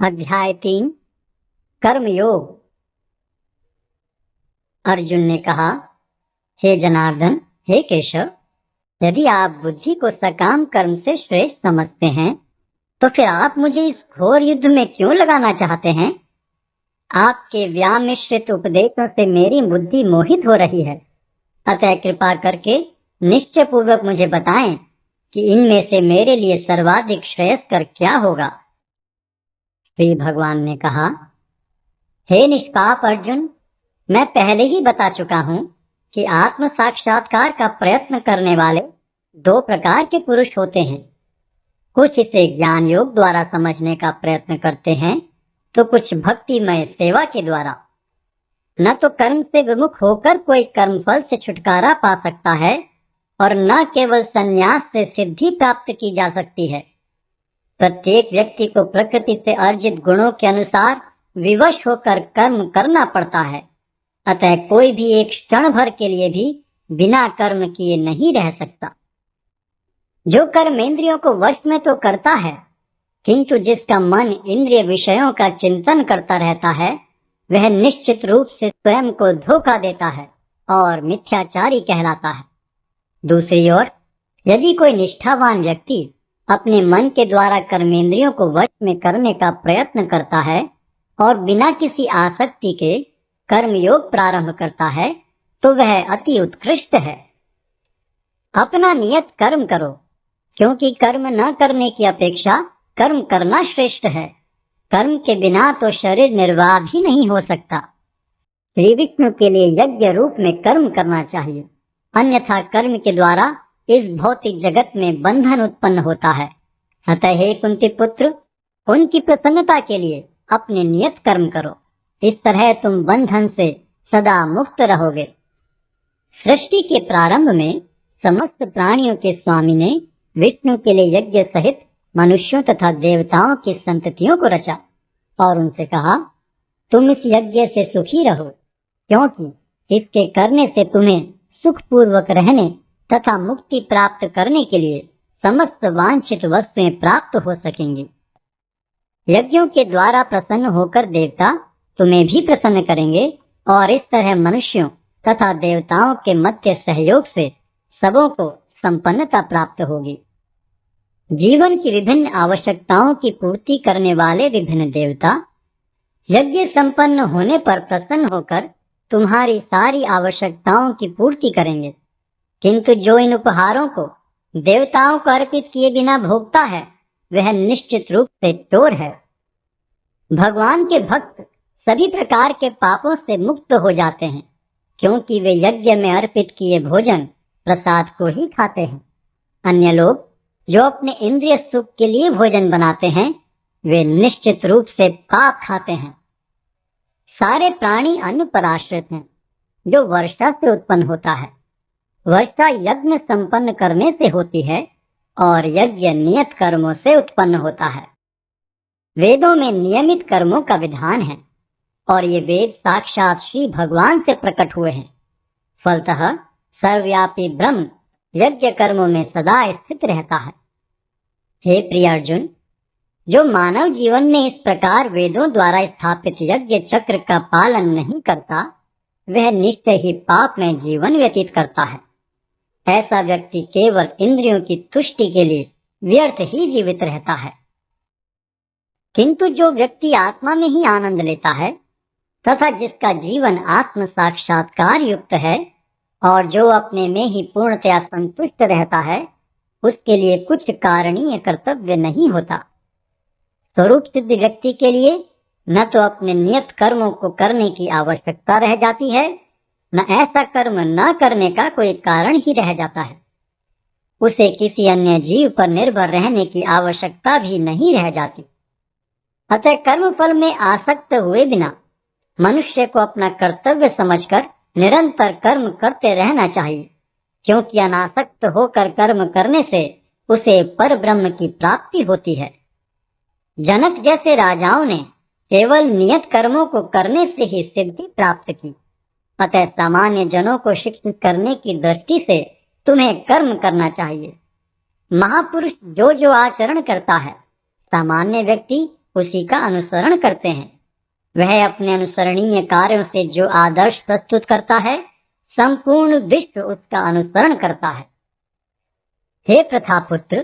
अध्याय 3 कर्मयोग। अर्जुन ने कहा, हे जनार्दन, हे केशव, यदि आप बुद्धि को सकाम कर्म से श्रेष्ठ समझते हैं तो फिर आप मुझे इस घोर युद्ध में क्यों लगाना चाहते हैं? आपके व्याम मिश्रित उपदेशों से मेरी बुद्धि मोहित हो रही है, अतः कृपा करके निश्चय पूर्वक मुझे बताएं कि इनमें से मेरे लिए सर्वाधिक श्रेयस्कर क्या होगा। श्री भगवान ने कहा, हे निष्पाप अर्जुन, मैं पहले ही बता चुका हूँ कि आत्म साक्षात्कार का प्रयत्न करने वाले दो प्रकार के पुरुष होते हैं। कुछ इसे ज्ञान योग द्वारा समझने का प्रयत्न करते हैं तो कुछ भक्तिमय सेवा के द्वारा। न तो कर्म से विमुख होकर कोई कर्मफल से छुटकारा पा सकता है और न केवल संन्यास से सिद्धि प्राप्त की जा सकती है। प्रत्येक व्यक्ति को प्रकृति से अर्जित गुणों के अनुसार विवश होकर कर्म करना पड़ता है, अतः कोई भी एक क्षण भर के लिए भी बिना कर्म किए नहीं रह सकता। जो कर्मेंद्रियों को वश में तो करता है, किंतु जिसका मन इंद्रिय विषयों का चिंतन करता रहता है, वह निश्चित रूप से स्वयं को धोखा देता है और मिथ्याचारी कहलाता है। दूसरी ओर, यदि कोई निष्ठावान व्यक्ति अपने मन के द्वारा कर्मेंद्रियों को वश में करने का प्रयत्न करता है और बिना किसी आसक्ति के कर्मयोग प्रारंभ करता है, तो वह अति उत्कृष्ट है। अपना नियत कर्म करो, क्योंकि कर्म न करने की अपेक्षा कर्म करना श्रेष्ठ है। कर्म के बिना तो शरीर निर्वाह भी नहीं हो सकता। श्री विष्णु के लिए यज्ञ रूप में कर्म करना चाहिए, अन्यथा कर्म के द्वारा इस भौतिक जगत में बंधन उत्पन्न होता है। अतः हे कुंती पुत्र, उनकी प्रसन्नता के लिए अपने नियत कर्म करो, इस तरह तुम बंधन से सदा मुक्त रहोगे। सृष्टि के प्रारंभ में समस्त प्राणियों के स्वामी ने विष्णु के लिए यज्ञ सहित मनुष्यों तथा देवताओं की संततियों को रचा और उनसे कहा, तुम इस यज्ञ से सुखी रहो, क्योंकि इसके करने से तुम्हें सुखपूर्वक रहने तथा मुक्ति प्राप्त करने के लिए समस्त वांछित वस्तुएं प्राप्त हो सकेंगी। यज्ञों के द्वारा प्रसन्न होकर देवता तुम्हें भी प्रसन्न करेंगे और इस तरह मनुष्यों तथा देवताओं के मध्य सहयोग से सबों को संपन्नता प्राप्त होगी। जीवन की विभिन्न आवश्यकताओं की पूर्ति करने वाले विभिन्न देवता यज्ञ संपन्न होने पर प्रसन्न होकर तुम्हारी सारी आवश्यकताओं की पूर्ति करेंगे, किंतु जो इन उपहारों को देवताओं को अर्पित किए बिना भोगता है, वह निश्चित रूप से चोर है। भगवान के भक्त सभी प्रकार के पापों से मुक्त हो जाते हैं, क्योंकि वे यज्ञ में अर्पित किए भोजन प्रसाद को ही खाते हैं। अन्य लोग जो अपने इंद्रिय सुख के लिए भोजन बनाते हैं, वे निश्चित रूप से पाप खाते हैं। सारे प्राणी अन्न पर आश्रित हैं, जो वर्षा से उत्पन्न होता है। वर्षा यज्ञ संपन्न करने से होती है और यज्ञ नियत कर्मों से उत्पन्न होता है। वेदों में नियमित कर्मों का विधान है और ये वेद साक्षात श्री भगवान से प्रकट हुए हैं। फलतः सर्वव्यापी ब्रह्म यज्ञ कर्मों में सदा स्थित रहता है। हे प्रिय अर्जुन, जो मानव जीवन में इस प्रकार वेदों द्वारा स्थापित यज्ञ चक्र का पालन नहीं करता, वह निश्चय ही पाप में जीवन व्यतीत करता है। ऐसा व्यक्ति केवल इंद्रियों की तुष्टि के लिए व्यर्थ ही जीवित रहता है। किंतु जो व्यक्ति आत्मा में ही आनंद लेता है तथा जिसका जीवन आत्म साक्षात्कार युक्त है और जो अपने में ही पूर्णतया संतुष्ट रहता है, उसके लिए कुछ कारणीय कर्तव्य नहीं होता। स्वरूप सिद्ध व्यक्ति के लिए न तो अपने नियत कर्मों को करने की आवश्यकता रह जाती है, न ऐसा कर्म न करने का कोई कारण ही रह जाता है। उसे किसी अन्य जीव पर निर्भर रहने की आवश्यकता भी नहीं रह जाती। अतः कर्म फल में आसक्त हुए बिना मनुष्य को अपना कर्तव्य समझकर निरंतर कर्म करते रहना चाहिए, क्योंकि अनासक्त होकर कर्म करने से उसे पर ब्रह्म की प्राप्ति होती है। जनक जैसे राजाओं ने केवल नियत कर्मों को करने से ही सिद्धि प्राप्त की। अतः सामान्य जनों को शिक्षित करने की दृष्टि से तुम्हें कर्म करना चाहिए। महापुरुष जो जो आचरण करता है, सामान्य व्यक्ति उसी का अनुसरण करते हैं। वह अपने अनुसरणीय कार्यों से जो आदर्श प्रस्तुत करता है, संपूर्ण विश्व उसका अनुसरण करता है। हे प्रथापुत्र,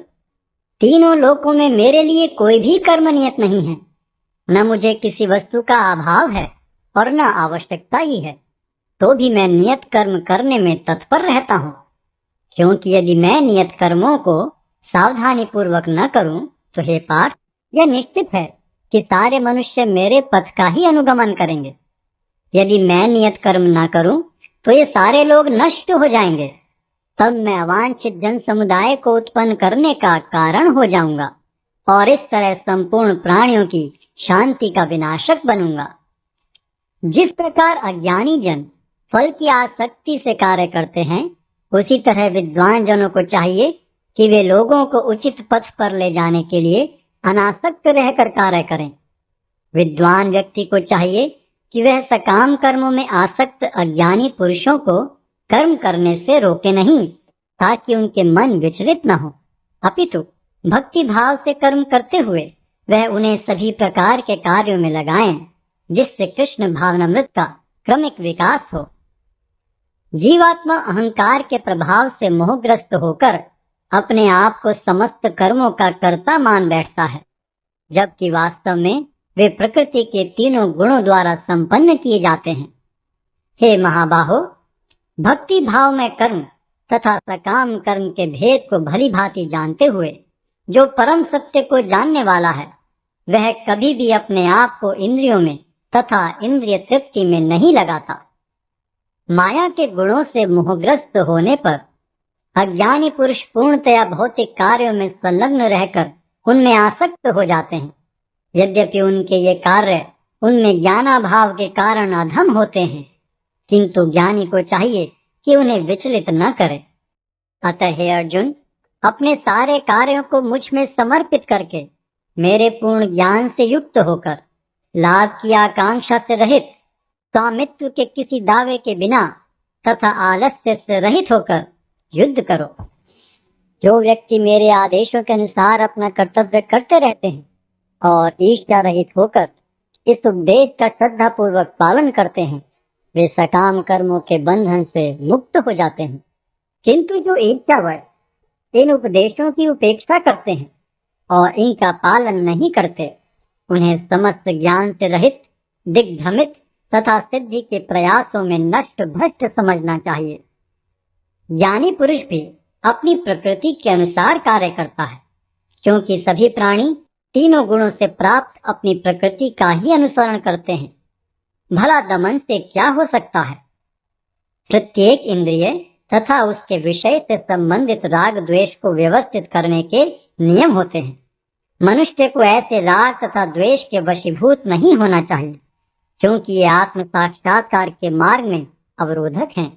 तीनों लोकों में मेरे लिए कोई भी कर्म नियत नहीं है। न मुझे किसी वस्तु का अभाव है और न आवश्यकता ही है, तो भी मैं नियत कर्म करने में तत्पर रहता हूँ। क्योंकि यदि मैं नियत कर्मों को सावधानी पूर्वक न करूं, तो हे पार्थ, यह निश्चित है कि सारे मनुष्य मेरे पथ का ही अनुगमन करेंगे। यदि मैं नियत कर्म न करूं, तो ये सारे लोग नष्ट हो जाएंगे। तब मैं अवांछित जन समुदाय को उत्पन्न करने का कारण हो जाऊंगा और इस तरह संपूर्ण प्राणियों की शांति का विनाशक बनूंगा। जिस प्रकार अज्ञानी जन फल की आसक्ति से कार्य करते हैं, उसी तरह विद्वान जनों को चाहिए कि वे लोगों को उचित पथ पर ले जाने के लिए अनासक्त रहकर कार्य करें। विद्वान व्यक्ति को चाहिए कि वह सकाम कर्मों में आसक्त अज्ञानी पुरुषों को कर्म करने से रोके नहीं, ताकि उनके मन विचलित न हो, अपितु भक्ति भाव से कर्म करते हुए वह उन्हें सभी प्रकार के कार्यों में लगाएं, जिससे कृष्ण भावनामृत का क्रमिक विकास हो। जीवात्मा अहंकार के प्रभाव से मोहग्रस्त होकर अपने आप को समस्त कर्मों का कर्ता मान बैठता है, जबकि वास्तव में वे प्रकृति के तीनों गुणों द्वारा संपन्न किए जाते हैं। हे महाबाहो, भक्ति भाव में कर्म तथा सकाम कर्म के भेद को भली भांति जानते हुए जो परम सत्य को जानने वाला है, वह कभी भी अपने आप को इंद्रियों में तथा इंद्रिय तृप्ति में नहीं लगाता। माया के गुणों से मोहग्रस्त होने पर अज्ञानी पुरुष पूर्णतया भौतिक कार्यों में संलग्न रहकर उनमें आसक्त हो जाते हैं। यद्यपि उनके ये कार्य उनमें ज्ञानाभाव के कारण अधम होते हैं, किंतु ज्ञानी को चाहिए कि उन्हें विचलित न करे। अतः हे अर्जुन, अपने सारे कार्यों को मुझ में समर्पित करके मेरे पूर्ण ज्ञान से युक्त होकर लाभ की आकांक्षा से रहित, स्वामित्व के किसी दावे के बिना तथा आलस्य से रहित होकर युद्ध करो। जो व्यक्ति मेरे आदेशों के अनुसार अपना कर्तव्य करते रहते हैं और ईर्ष्या रहित होकर इस उपदेश का श्रद्धा पूर्वक पालन करते हैं, वे सकाम कर्मों के बंधन से मुक्त हो जाते हैं। किंतु जो ईर्ष्यावश इन उपदेशों की उपेक्षा करते हैं और इनका पालन नहीं करते, उन्हें समस्त ज्ञान से रहित, दिग्भ्रमित तथा सिद्धि के प्रयासों में नष्ट भ्रष्ट समझना चाहिए। ज्ञानी पुरुष भी अपनी प्रकृति के अनुसार कार्य करता है, क्योंकि सभी प्राणी तीनों गुणों से प्राप्त अपनी प्रकृति का ही अनुसरण करते हैं। भला दमन से क्या हो सकता है? प्रत्येक इंद्रिय तथा उसके विषय से संबंधित राग द्वेष को व्यवस्थित करने के नियम होते हैं। मनुष्य को ऐसे राग तथा द्वेष के वशीभूत नहीं होना चाहिए, क्योंकि ये आत्म साक्षात्कार के मार्ग में अवरोधक हैं।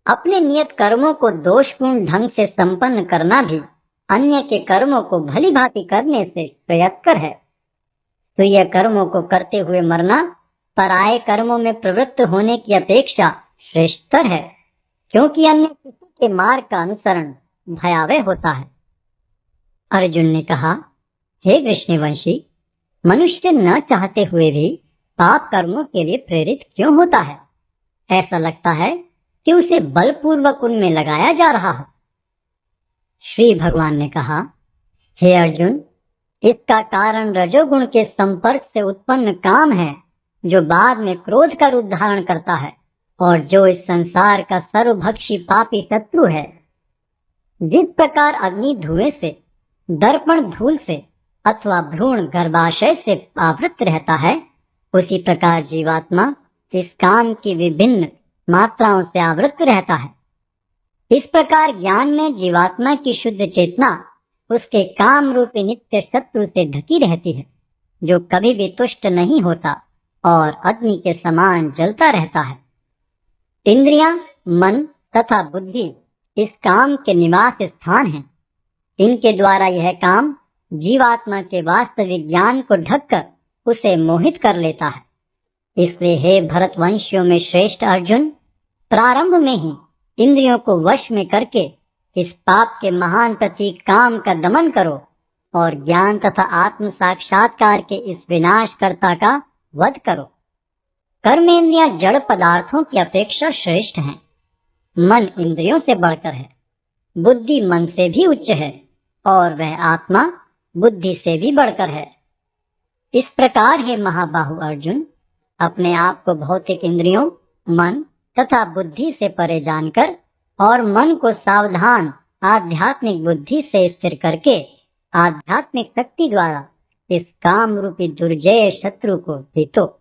अपने नियत कर्मों को दोषपूर्ण ढंग से संपन्न करना भी अन्य के कर्मों को भली भांति करने से श्रेयस्कर है। तो यह कर्मों को करते हुए मरना पराये कर्मों में प्रवृत्त होने की अपेक्षा श्रेष्ठतर है, क्योंकि अन्य किसी के मार्ग का अनुसरण भयावह होता है। अर्जुन ने कहा, हे कृष्णवंशी, मनुष्य न चाहते हुए भी पाप कर्मों के लिए प्रेरित क्यों होता है? ऐसा लगता है कि उसे बलपूर्वक उनमें लगाया जा रहा हो। श्री भगवान ने कहा, हे अर्जुन, इसका कारण रजोगुण के संपर्क से उत्पन्न काम है, जो बाद में क्रोध का रूप धारण करता है और जो इस संसार का सर्वभक्षी पापी शत्रु है। जिस प्रकार अग्नि धुएं से, दर्पण धूल से अथवा भ्रूण गर्भाशय से आवृत रहता है, उसी प्रकार जीवात्मा इस काम की विभिन्न मात्राओं से आवृत रहता है। इस प्रकार ज्ञान में जीवात्मा की शुद्ध चेतना उसके काम रूपी नित्य शत्रु से ढकी रहती है, जो कभी भी तुष्ट नहीं होता और अग्नि के समान जलता रहता है। इंद्रियां, मन तथा बुद्धि इस काम के निवास स्थान हैं। इनके द्वारा यह काम जीवात्मा के वास्तविक ज्ञान को ढककर उसे मोहित कर लेता है। इसलिए हे भरतवंशियों में श्रेष्ठ अर्जुन, प्रारंभ में ही इंद्रियों को वश में करके इस पाप के महान प्रतीक काम का दमन करो और ज्ञान तथा आत्म साक्षात्कार के इस विनाशकर्ता का वध करो। कर्मेंद्रियां जड़ पदार्थों की अपेक्षा श्रेष्ठ हैं। मन इंद्रियों से बढ़कर है, बुद्धि मन से भी उच्च है और वह आत्मा बुद्धि से भी बढ़कर है। इस प्रकार हे महाबाहु अर्जुन, अपने आप को भौतिक इंद्रियों, मन तथा बुद्धि से परे जानकर और मन को सावधान आध्यात्मिक बुद्धि से स्थिर करके आध्यात्मिक शक्ति द्वारा इस काम रूपी दुर्जय शत्रु को जीतो।